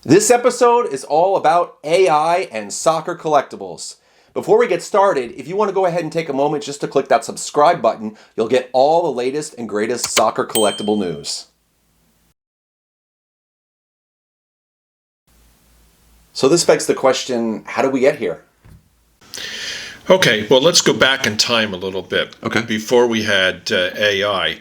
This episode is all about AI and soccer collectibles. Before we get started, if you want to go ahead and take a moment just to click that subscribe button, you'll get all the latest and greatest soccer collectible news. So this begs the question, how did we get here? Okay, well, let's go back in time a little bit. Okay. Before we had AI,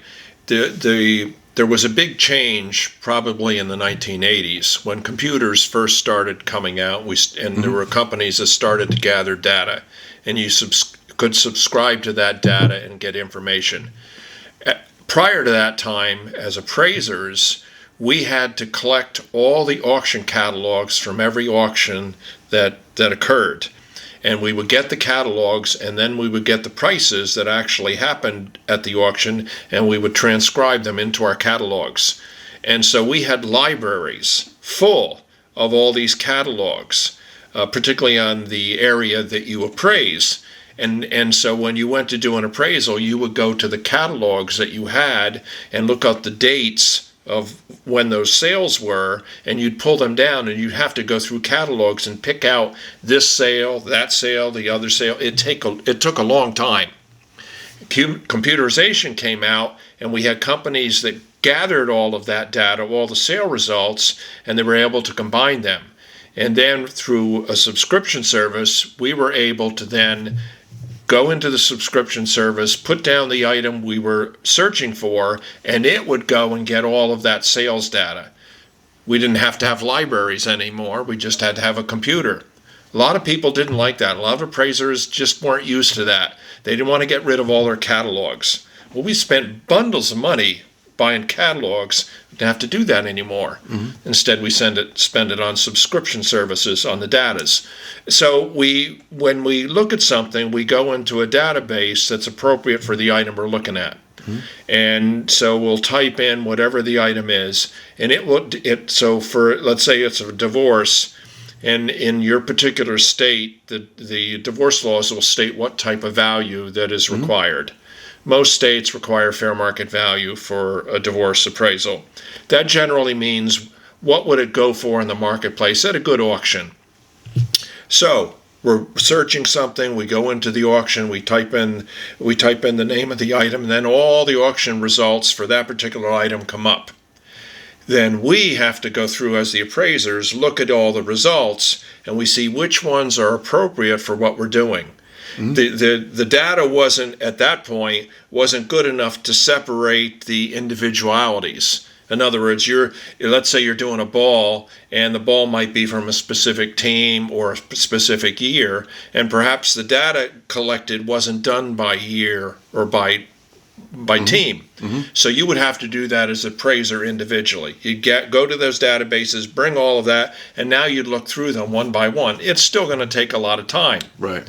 there was a big change probably in the 1980s when computers first started coming out, there were companies that started to gather data, and you could subscribe to that data and get information. Prior to that time, as appraisers, we had to collect all the auction catalogs from every auction that occurred. And we would get the catalogs, and then we would get the prices that actually happened at the auction, and we would transcribe them into our catalogs. And so we had libraries full of all these catalogs, particularly on the area that you appraise. And so when you went to do an appraisal, you would go to the catalogs that you had and look up the dates of when those sales were, and you'd pull them down, and you'd have to go through catalogs and pick out this sale, that sale, the other sale. It took a long time. Computerization came out, and we had companies that gathered all of that data, all the sale results, and they were able to combine them. And then through a subscription service, we were able to then go into the subscription service, put down the item we were searching for, and it would go and get all of that sales data. We didn't have to have libraries anymore. We just had to have a computer. A lot of people didn't like that. A lot of appraisers just weren't used to that. They didn't want to get rid of all their catalogs. Well, we spent bundles of money buying catalogs. We didn't have to do that anymore. Instead, we spend it on subscription services on the datas. So when we look at something, we go into a database that's appropriate for the item we're looking at. And so we'll type in whatever the item is, and so for, let's say it's a divorce, and in your particular state, the divorce laws will state what type of value that is required. Most states require fair market value for a divorce appraisal. That generally means what would it go for in the marketplace at a good auction. So we're searching something, we go into the auction, we type in the name of the item, and then all the auction results for that particular item come up. Then we have to go through, as the appraisers, look at all the results, and we see which ones are appropriate for what we're doing. The data at that point wasn't good enough to separate the individualities. In other words, let's say you're doing a ball, and the ball might be from a specific team or a specific year, and perhaps the data collected wasn't done by year or by team. So you would have to do that as an appraiser individually. You'd go to those databases, bring all of that, and now you'd look through them one by one. It's still going to take a lot of time. Right.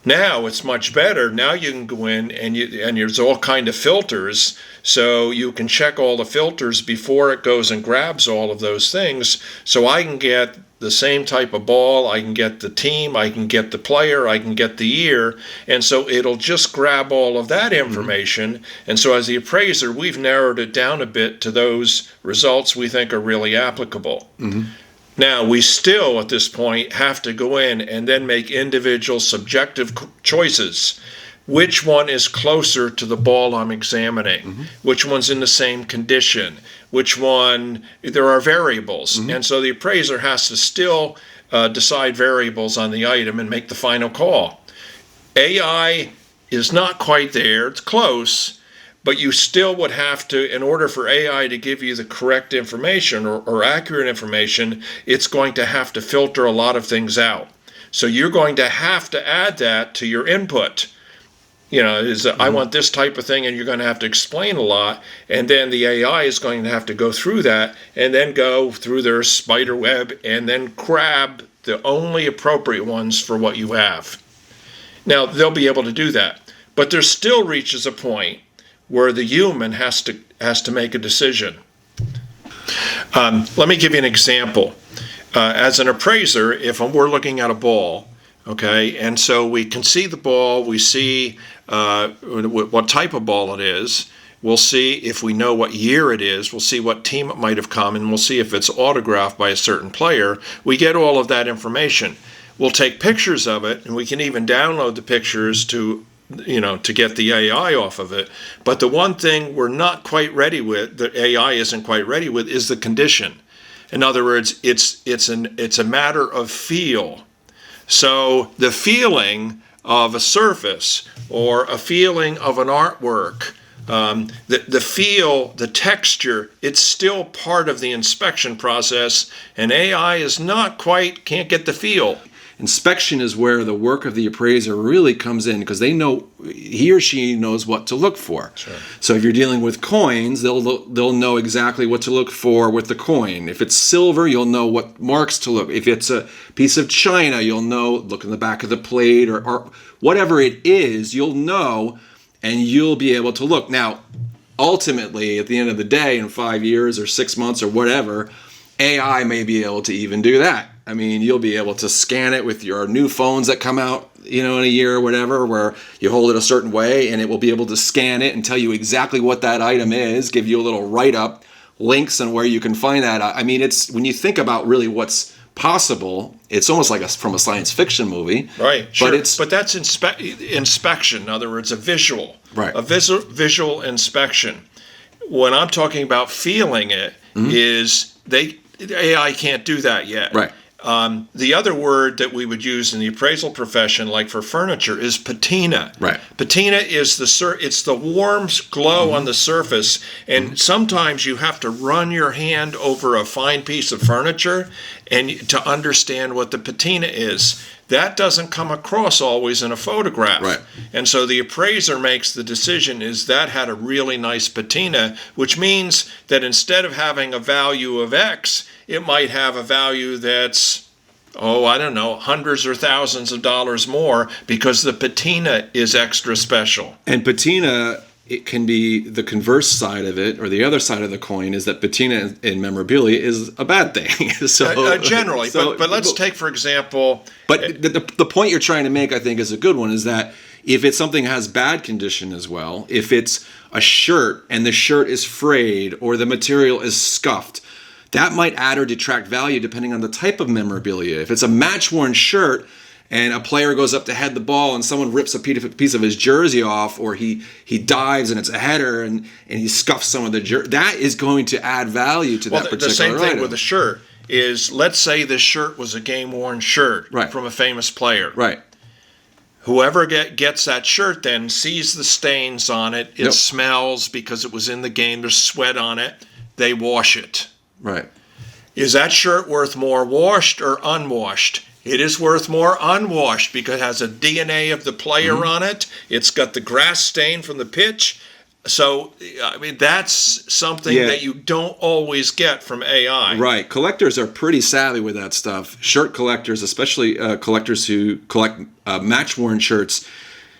Now it's much better. Now you can go in and there's all kind of filters, so you can check all the filters before it goes and grabs all of those things. So I can get the same type of ball, I can get the team, I can get the player, I can get the year, and so it'll just grab all of that information. And so as the appraiser, we've narrowed it down a bit to those results we think are really applicable. Now, we still, at this point, have to go in and then make individual subjective choices. Which one is closer to the ball I'm examining? Which one's in the same condition? Which one, there are variables. And so the appraiser has to still decide variables on the item and make the final call. AI is not quite there, it's close, but you still would have to, in order for AI to give you the correct information or accurate information, it's going to have to filter a lot of things out. So you're going to have to add that to your input. I want this type of thing, and you're going to have to explain a lot, and then the AI is going to have to go through that and then go through their spider web and then grab the only appropriate ones for what you have. Now, they'll be able to do that, but there still reaches a point where the human has to make a decision. Let me give you an example. As an appraiser, if we're looking at a ball, okay, and so we can see the ball, we see what type of ball it is, We'll see if we know what year it is. We'll see what team it might have come, and we'll see if it's autographed by a certain player. We get all of that information. We'll take pictures of it, and we can even download the pictures to get the AI off of it. But the one thing we're not quite ready with, the AI isn't quite ready with, is the condition. In other words, it's a matter of feel. So the feeling of a surface or a feeling of an artwork, the feel, the texture, it's still part of the inspection process, and AI can't get the feel. Inspection is where the work of the appraiser really comes in, because he or she knows what to look for. Sure. So if you're dealing with coins, they'll know exactly what to look for with the coin. If it's silver, you'll know what marks to look. If it's a piece of china, you'll know, look in the back of the plate or whatever it is, you'll know, and you'll be able to look. Now, ultimately, at the end of the day, in 5 years or 6 months or whatever, AI may be able to even do that. I mean, you'll be able to scan it with your new phones that come out, in a year or whatever, where you hold it a certain way, and it will be able to scan it and tell you exactly what that item is, give you a little write-up, links on where you can find that. I mean, it's when you think about really what's possible, it's almost like from a science fiction movie. Right, sure. But that's inspection. In other words, a visual. Right. A visual inspection. When I'm talking about feeling it, is AI can't do that yet. Right. The other word that we would use in the appraisal profession, like for furniture, is patina. Right. Patina is it's the warm glow on the surface, and sometimes you have to run your hand over a fine piece of furniture and to understand what the patina is. That doesn't come across always in a photograph. Right. And so the appraiser makes the decision, is that had a really nice patina, which means that instead of having a value of X, it might have a value that's, hundreds or thousands of dollars more, because the patina is extra special. And patina, it can be the converse side of it, or the other side of the coin is that patina in memorabilia is a bad thing. Generally, but let's take, for example... But the point you're trying to make, I think, is a good one, is that if it's something that has bad condition as well, if it's a shirt and the shirt is frayed or the material is scuffed, that might add or detract value depending on the type of memorabilia. If it's a match-worn shirt and a player goes up to head the ball and someone rips a piece of his jersey off, or he dives and it's a header and he scuffs some of the jersey, that is going to add value to that particular item. The same thing with a shirt is, let's say this shirt was a game-worn shirt from a famous player. Right. Whoever gets that shirt then sees the stains on it. It smells because it was in the game. There's sweat on it. They wash it. Right. Is that shirt worth more washed or unwashed? It is worth more unwashed because it has a DNA of the player on it. It's got the grass stain from the pitch. So, I mean, that's something that you don't always get from AI. Right. Collectors are pretty savvy with that stuff. Shirt collectors, especially collectors who collect match-worn shirts,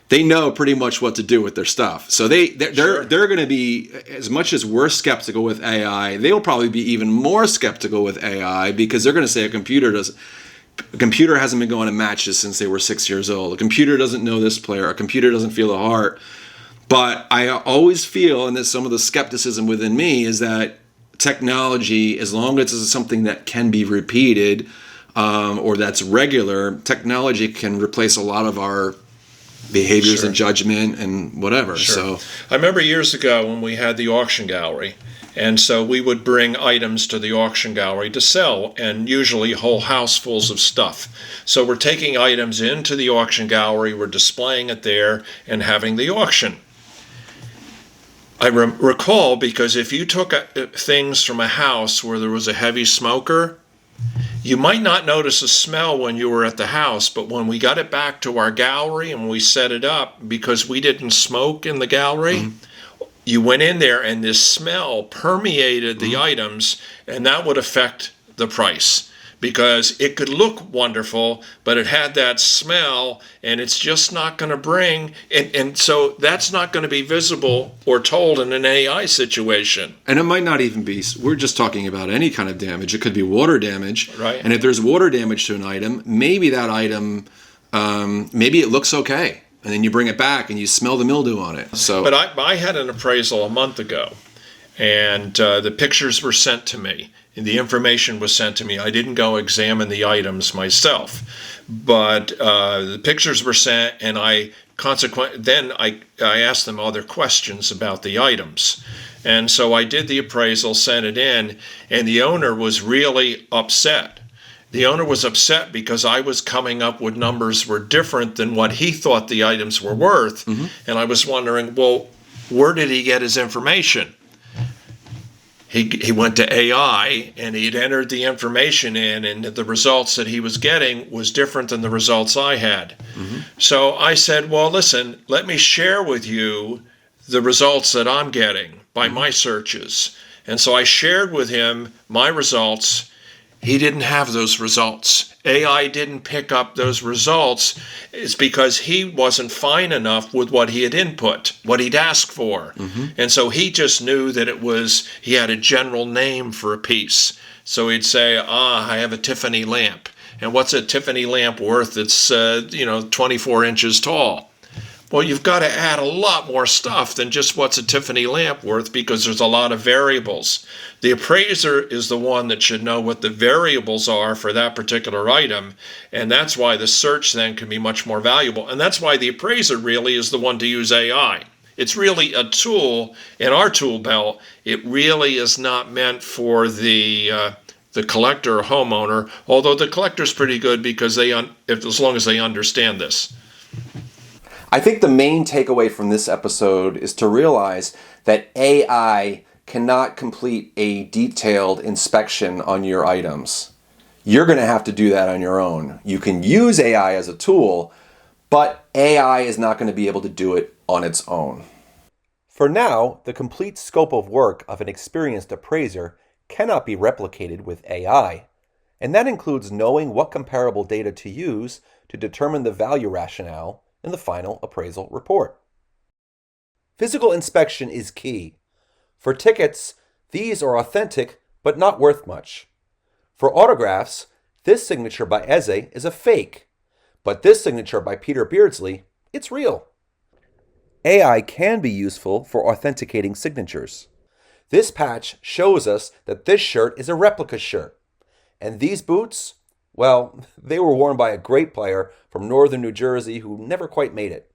they know pretty much what to do with their stuff. So they're going to be, as much as we're skeptical with AI, they'll probably be even more skeptical with AI, because they're going to say a computer hasn't been going to matches since they were 6 years old. A computer doesn't know this player. A computer doesn't feel the heart. But I always feel, and there's some of the skepticism within me, is that technology, as long as it's something that can be repeated or that's regular, technology can replace a lot of our behaviors and judgment and whatever. Sure. So I remember years ago when we had the auction gallery, and so we would bring items to the auction gallery to sell, and usually whole housefuls of stuff. So we're taking items into the auction gallery, we're displaying it there, and having the auction. I recall, because if you took things from a house where there was a heavy smoker, you might not notice a smell when you were at the house, but when we got it back to our gallery and we set it up, because we didn't smoke in the gallery, you went in there and this smell permeated the items, and that would affect the price. Because it could look wonderful, but it had that smell, and it's just not going to bring, and so that's not going to be visible or told in an AI situation. And it might not even be, we're just talking about any kind of damage. It could be water damage. Right. And if there's water damage to an item, maybe that item, maybe it looks okay. And then you bring it back and you smell the mildew on it. So, But I had an appraisal a month ago, and the pictures were sent to me, and the information was sent to me. I didn't go examine the items myself, but the pictures were sent, and I asked them other questions about the items. And so I did the appraisal, sent it in, and the owner was really upset. The owner was upset because I was coming up with numbers were different than what he thought the items were worth. Mm-hmm. And I was wondering, well, where did he get his information? He went to AI and he'd entered the information in, and the results that he was getting was different than the results I had. Mm-hmm. So I said, well, listen, let me share with you the results that I'm getting by my searches. And so I shared with him my results. He didn't have those results. AI didn't pick up those results. It's because he wasn't fine enough with what he had input, what he'd asked for. Mm-hmm. And so he just knew that he had a general name for a piece. So he'd say, I have a Tiffany lamp. And what's a Tiffany lamp worth? It's 24 inches tall. Well, you've got to add a lot more stuff than just what's a Tiffany lamp worth, because there's a lot of variables. The appraiser is the one that should know what the variables are for that particular item, and that's why the search then can be much more valuable. And that's why the appraiser really is the one to use AI. It's really a tool in our tool belt. It really is not meant for the collector or homeowner, although the collector's pretty good because as long as they understand this. I think the main takeaway from this episode is to realize that AI cannot complete a detailed inspection on your items. You're going to have to do that on your own. You can use AI as a tool, but AI is not going to be able to do it on its own. For now, the complete scope of work of an experienced appraiser cannot be replicated with AI, and that includes knowing what comparable data to use to determine the value rationale in the final appraisal report. Physical inspection is key. For tickets, these are authentic but not worth much. For autographs, this signature by Eze is a fake, but this signature by Peter Beardsley, it's real. AI can be useful for authenticating signatures. This patch shows us that this shirt is a replica shirt, and these boots, well, they were worn by a great player from northern New Jersey who never quite made it.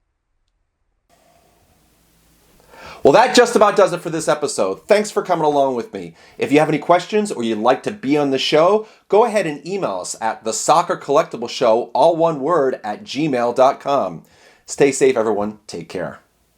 Well, that just about does it for this episode. Thanks for coming along with me. If you have any questions or you'd like to be on the show, go ahead and email us at thesoccercollectibleshow, all one word, @gmail.com. Stay safe, everyone. Take care.